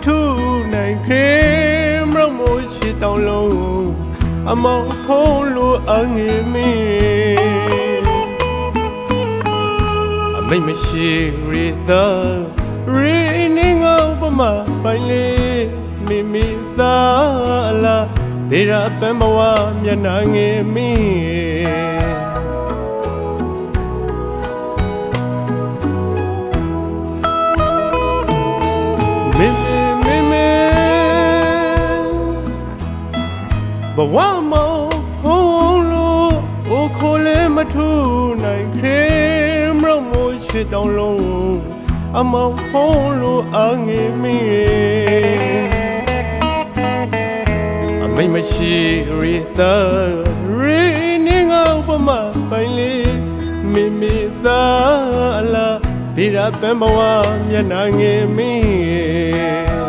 ထုနိုင်ခေမရမိုးရှိတောင်းလုံးအမောင်ဖုံးလို့အငယ်မင်းအမိတ်မရှိရတဲ့ရီနေငေါပမာပိုင်လေးမိမိသားလာဒေရာပန်းဘဝမျက်နှာငယ်မင်းဘဝမောဖုံးလို့အိုခိုလေးမထူနိုင်ခေမရမိုးရှိတောင်းလုံးအမောင်ဖုံးလို့အငယ်မင်းအမိတ်မရှိရတဲ့ရီနေငေါပမာပိုင်လေးမိမိသားအလားဒီရပန်းဘဝမျက်နှာငယ်မင်း